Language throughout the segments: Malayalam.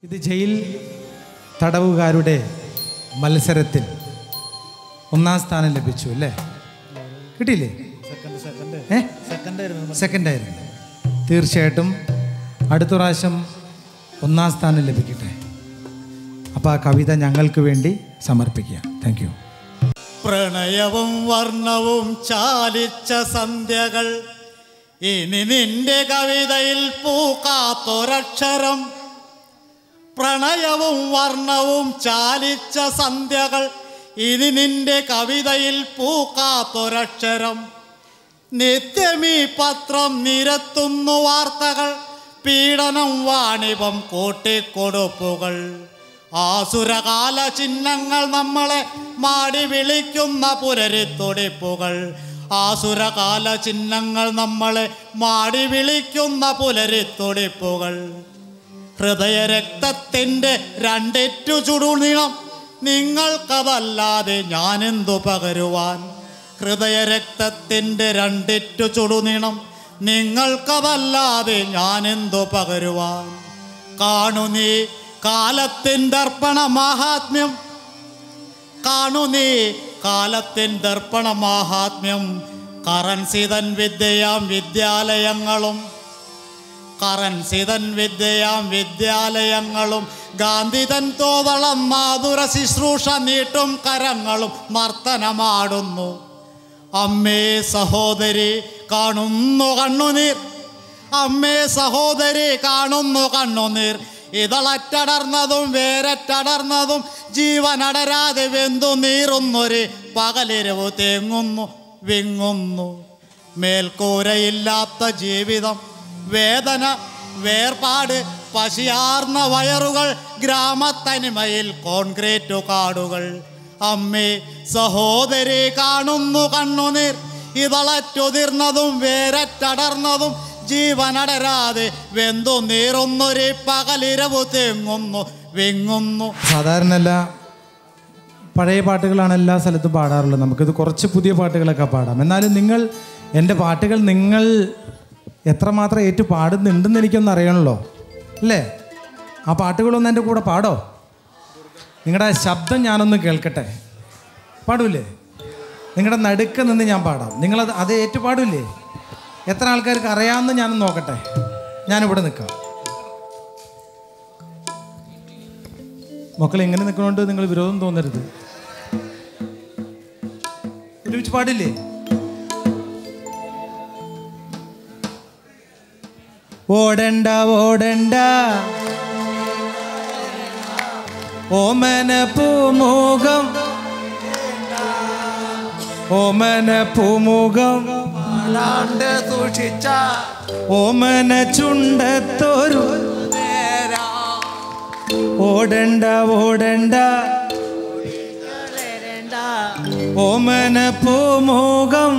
ഇത് ജയിൽ തടവുകാരുടെ മത്സരത്തിൽ ഒന്നാം സ്ഥാനം ലഭിച്ചു അല്ലേ? കിട്ടിയില്ലേ? സെക്കൻഡായിരുന്നു. തീർച്ചയായിട്ടും അടുത്ത പ്രാവശ്യം ഒന്നാം സ്ഥാനം ലഭിക്കട്ടെ. അപ്പോൾ ആ കവിത ഞങ്ങൾക്ക് വേണ്ടി സമർപ്പിക്കുക. Thank you. പ്രണയവും വർണ്ണവും ചാലിച്ച സന്ധ്യകൾ, ഇനി നിന്റെ കവിതയിൽ പൂക്കാത്തൊരക്ഷരം. പ്രണയവും വർണ്ണവും ചാലിച്ച സന്ധ്യകൾ, ഇനി നിന്റെ കവിതയിൽ പൂക്കാത്തൊരക്ഷരം. നിത്യമീ പത്രം നിരത്തുന്നു വാർത്തകൾ, പീഡനം വാണിഭം കൂട്ടിക്കൊടുപ്പുകൾ. ആസുരകാല ചിഹ്നങ്ങൾ നമ്മളെ മാടി വിളിക്കുന്ന പുലരിത്തൊടിപ്പുകൾ. ആസുരകാല ചിഹ്നങ്ങൾ നമ്മളെ മാടി വിളിക്കുന്ന പുലരിത്തൊടിപ്പുകൾ. ഹൃദയരക്തത്തിൻ്റെ രണ്ടിറ്റു ചുടുനീളം, നിങ്ങൾക്കതല്ലാതെ ഞാനെന്തു പകരുവാൻ. ഹൃദയരക്തത്തിൻ്റെ രണ്ടിറ്റു ചുടുനീളം, നിങ്ങൾക്കതല്ലാതെ ഞാനെന്തു പകരുവാൻ. കാണു നീ കാലത്തിൻ ദർപ്പണ മാഹാത്മ്യം, കാണു നീ കാലത്തിൻ ദർപ്പണ മാഹാത്മ്യം. കറൻസിതൻ വിദ്യയാം വിദ്യാലയങ്ങളും, കറൻസിതൻ വിദ്യയാം വിദ്യാലയങ്ങളും. ഗാന്ധിതൻ തോതളം മാധുര ശുശ്രൂഷ നീട്ടും കരങ്ങളും നർത്തനമാടുന്നു. അമ്മേ സഹോദരി കാണുന്നു കണ്ണുനീർ, അമ്മേ സഹോദരി കാണുന്നു കണ്ണുനീർ. ഇതളറ്റടർന്നതും വേരറ്റടർന്നതും ജീവനടരാതെ വെന്തു നീറുന്നൊരു പകലിരവ് തേങ്ങുന്നു വിങ്ങുന്നു. മേൽക്കൂരയില്ലാത്ത ജീവിതം, വേദന വേർപാട്, പശിയാർന്ന വയറുകൾ, ഗ്രാമത്തനിമയിൽ കോൺക്രീറ്റ് കാടുകൾ. അമ്മേ സഹോദരി കാണുന്നു കണ്ണുനീർ, ഇതളറ്റുതിർന്നതും വേരറ്റടർന്നതും ജീവനടരാതെ വെന്തു നീറുന്നൊരു പകലിരവ് തേങ്ങുന്നു വിങ്ങുന്നു. സാധാരണ പഴയ പാട്ടുകളാണ് എല്ലാ സ്ഥലത്തും പാടാറുള്ളത്. നമുക്കിത് കുറച്ച് പുതിയ പാട്ടുകളൊക്കെ പാടാം. എന്നാലും നിങ്ങൾ എൻ്റെ പാട്ടുകൾ നിങ്ങൾ എത്രമാത്രം ഏറ്റു പാടുന്നുണ്ടെന്ന് എനിക്കൊന്ന് അറിയണമല്ലോ അല്ലേ? ആ പാട്ടുകളൊന്നും എൻ്റെ കൂടെ പാടോ? നിങ്ങളുടെ ശബ്ദം ഞാനൊന്ന് കേൾക്കട്ടെ. പാടൂല്ലേ? നിങ്ങളുടെ നടുക്ക് നിന്ന് ഞാൻ പാടാം. നിങ്ങളത് അത് ഏറ്റു പാടൂല്ലേ? എത്ര ആൾക്കാർക്ക് അറിയാമെന്ന് ഞാനൊന്ന് നോക്കട്ടെ. ഞാനിവിടെ നിൽക്കാം. മക്കൾ എങ്ങനെ നിൽക്കണോണ്ട് നിങ്ങൾ വിരോധം തോന്നരുത്. ഒരുമിച്ച് പാടില്ലേ? ഓടണ്ട ഓടണ്ട ഓമന പൂമുഖം, ഓമന പൂമുഖം സൂക്ഷിച്ച ഓമന ചുണ്ടത്തൊരു ഓടണ്ട ഓടണ്ട ഓമന പൂമുഖം,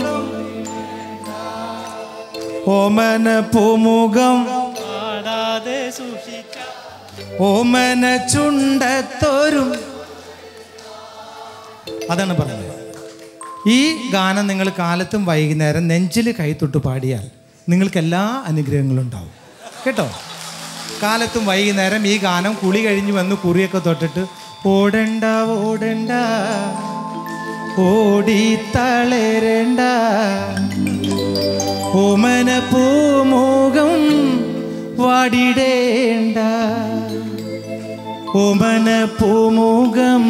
ഓമന പൂമുഖം സൂക്ഷിച്ച ഓമന ചുണ്ടത്തൊരു. അതാണ് പറഞ്ഞത്. ഈ ഗാനം നിങ്ങൾ കാലത്തും വൈകുന്നേരം നെഞ്ചിൽ കൈത്തൊട്ട് പാടിയാൽ നിങ്ങൾക്ക് എല്ലാ അനുഗ്രഹങ്ങളും ഉണ്ടാവും കേട്ടോ. കാലത്തും വൈകുന്നേരം ഈ ഗാനം കുളി കഴിഞ്ഞ് വന്ന് കുറിയൊക്കെ തൊട്ടിട്ട് ഓടണ്ട ഓടണ്ട ഓടി തളരണ്ട ഓമന പൂമുഖം വാടിടേണ്ട ഓമന പൂമുഖം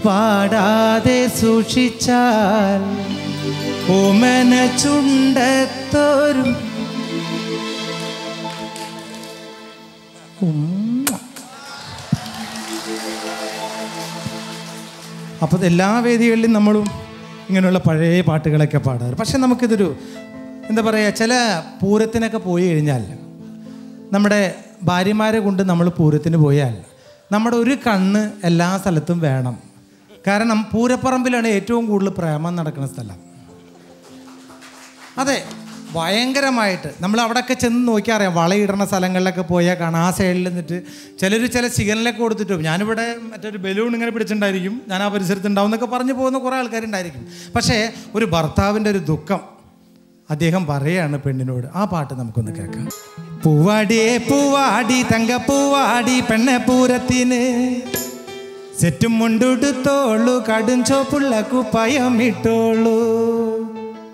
പാടാതെ സൂക്ഷിച്ചാൽ ഓമന ചുണ്ടത്തോരും. അപ്പോൾ എല്ലാ വേദികളിലും നമ്മളും ഇങ്ങനെയുള്ള പഴയ പാട്ടുകളൊക്കെ പാടാറ്. പക്ഷെ നമുക്കിതൊരു എന്താ പറയുക, ചില പൂരത്തിനൊക്കെ പോയി കഴിഞ്ഞാൽ, നമ്മുടെ ഭാര്യമാരെ കൊണ്ട് നമ്മൾ പൂരത്തിന് പോയാൽ നമ്മുടെ ഒരു കണ്ണ് എല്ലാ സ്ഥലത്തും വേണം. കാരണം പൂരപ്പറമ്പിലാണ് ഏറ്റവും കൂടുതൽ പ്രേമം നടക്കുന്ന സ്ഥലം. അതെ, ഭയങ്കരമായിട്ട് നമ്മൾ അവിടെയൊക്കെ ചെന്ന് നോക്കിയാൽ അറിയാം. വളയിടുന്ന സ്ഥലങ്ങളിലൊക്കെ പോയാൽ കാണാം. ആ സൈഡിൽ നിന്നിട്ട് ചില സിഗ്നലൊക്കെ കൊടുത്തിട്ടും ഞാനിവിടെ മറ്റൊരു ബലൂൺ ഇങ്ങനെ പിടിച്ചിട്ടുണ്ടായിരിക്കും, ഞാൻ ആ പരിസരത്ത് ഉണ്ടാവും എന്നൊക്കെ പറഞ്ഞു പോകുന്ന കുറേ ആൾക്കാരുണ്ടായിരിക്കും. പക്ഷേ ഒരു ഭർത്താവിൻ്റെ ഒരു ദുഃഖം അദ്ദേഹം പറയാണ് പെണ്ണിനോട്. ആ പാട്ട് നമുക്കൊന്ന് കേൾക്കാം. പൂവാടിയെ പൂവാടി തങ്കപ്പൂവാടി പെണ്ണെ പൂരത്തിന് സെറ്റും മുണ്ടുടുത്തോളൂ കടും ചോപ്പുള്ള കുപ്പായം ഇട്ടോളൂ.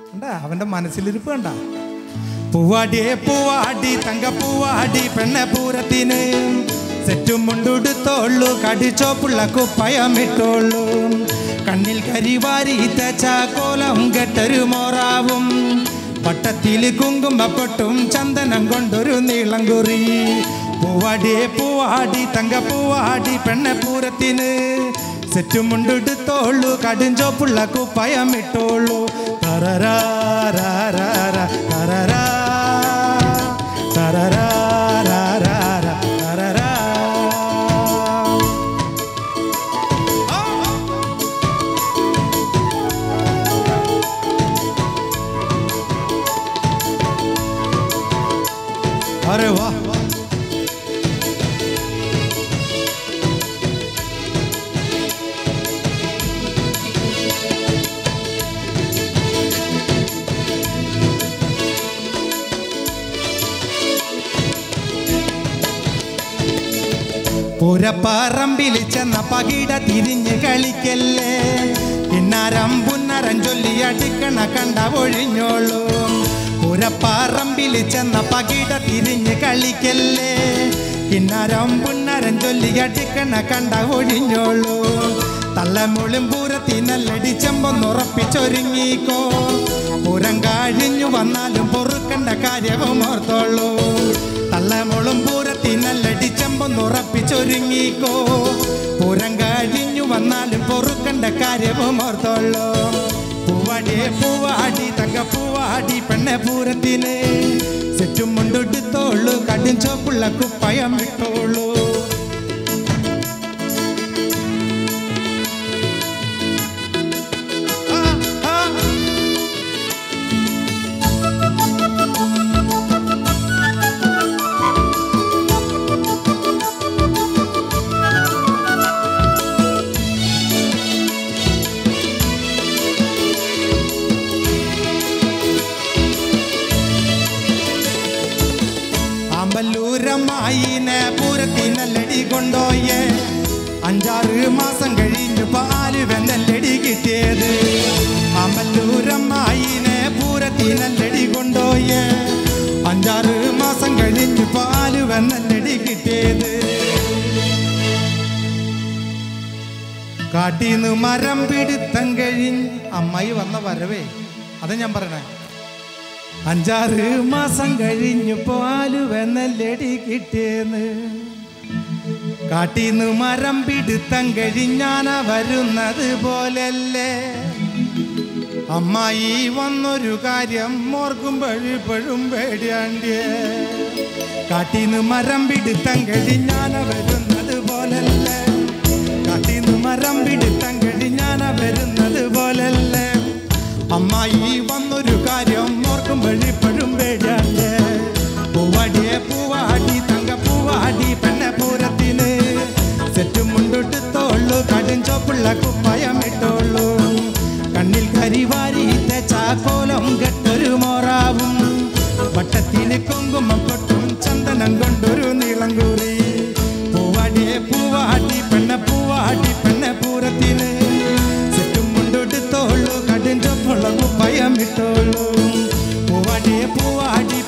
കണ്ടാ അവൻ്റെ മനസ്സിലിരിപ്പ് കണ്ട. പൂവാടിയെ പൂവാടി തങ്കപ്പൂവാടി പെണ്ണെ പൂരത്തിന് സെറ്റും മുണ്ടുടുത്തോളൂ കടിച്ചോപ്പുള്ള കുപ്പായം ഇട്ടോളൂ. കണ്ണിൽ കരിവാരി തച്ചാക്കോലം കെട്ടൊരു മോറാവും പട്ടത്തിൽ കുങ്കുമപ്പൊട്ടും ചന്ദനം കൊണ്ടൊരു നീളം കുറി. പൂവാടിയെ പൂവാടി തങ്കപ്പൂവാടി പെണ്ണെ പൂരത്തിന് സെറ്റും മുണ്ടെടുത്തോളൂ കടും ചോപ്പുള്ള കുപ്പായം ഇട്ടോളൂ. തരരാ തരരാ തരരാ തരരാ തരരാ. अरे वाह പൂരപ്പറമ്പിൽ ചെന്ന പകിട തിരിഞ്ഞ് കളിക്കല്ലേ. കിന്നാരം പുന്നരം ചൊല്ലി അടിക്കണ കണ്ട ഒഴിഞ്ഞോളൂ. പൂരപ്പറമ്പിൽ ചെന്ന പകിട തിരിഞ്ഞ് കളിക്കല്ലേ. കിന്നാരം പുന്നരം ചൊല്ലി അടിക്കണ കണ്ട ഒഴിഞ്ഞോളൂ. തള്ളമുളും പൂരത്തിനല്ലടിച്ചെമ്പൊന്നുറപ്പിച്ചൊരുങ്ങിക്കോ. പൂരം കഴിഞ്ഞു വന്നാലും പൊറുക്കണ്ട കാര്യവും ഓർത്തോളൂ. തള്ളമുളും പൂരത്തിനല്ലടിച്ചെമ്പൊന്നുറപ്പിച്ചൊരുങ്ങിക്കോ. പൂരം കഴിഞ്ഞു വന്നാലും പൊറുക്കണ്ട കാര്യവും ഓർത്തോളൂ. പൂവാടിയെ പൂവാടി തങ്കപ്പൂവാടി പെണ്ണെ പൂരത്തിന് സെറ്റും മുണ്ടെടുത്തോളൂ കടും ചോപ്പുള്ള കുപ്പായം ഇട്ടോളൂ. അമ്പല്ലൂരമ്മായിനെ പൂരത്തിനല്ലടി കൊണ്ടോയേ. 5-6 മാസം കഴിഞ്ഞു പാല് വെന്നല്ലടി കിട്ടിയത്. അമ്പല്ലൂരമ്മായിനെ പൂരത്തിനല്ലടി കൊണ്ടോയേ. 5-6 മാസം കഴിഞ്ഞു പാല് വെന്നല്ലടി കിട്ടിയത്. കാട്ടീന്ന് മരം പിടുത്തം കഴിഞ്ഞ് അമ്മായി വന്ന വരവേ അത് ഞാൻ പറയണേ. 5-6 മാസം കഴിഞ്ഞു പാല് വെന്നല്ലടി കിട്ടിയെന്ന്. കാട്ടീന്ന് മരം പിടുത്തം കഴിഞ്ഞാന വരുന്നത് പോലല്ലേ. അമ്മായി വന്നൊരു കാര്യം ഓർക്കുമ്പോഴും പേടിയാണ്ടിയേ. കാട്ടീന്ന് മരം പിടുത്തം കഴിഞ്ഞാന വരുന്നത് പോലല്ലേ. കാട്ടീന്ന് മരം പിടുത്തം കഴിഞ്ഞാന വരുന്നത് പോലല്ലേ. അമ്മായി വന്നൊരു കാര്യം ഓർക്കുമ്പോഴും പേടിയാണ്ടിയേ. പൂവാടിയെ പൂവാടി തങ്കപ്പൂവാടി പെണ്ണെ പൂരത്തിന് സെറ്റും മുണ്ടെടുത്തോളൂ കടും ചോപ്പുള്ള കുപ്പായം ഇട്ടോളൂ. കണ്ണിൽ കരിവാരി തച്ചാക്കോലം കെട്ടൊരു മോറാവും വട്ടത്തിൽ കുങ്കുമപ്പൊട്ടും ചന്ദനം കൊണ്ടൊരു നീളം കുറി. പൂവാടിയെ പൂവാടി പെണ്ണെ പൂവാടി പെണ്ണെ പൂരത്തിന് സെറ്റും മുണ്ടെടുത്തോളൂ കടും ചോപ്പുള്ള കുപ്പായം ഇട്ടോളൂ. പൂവാടിയെ പൂവാടി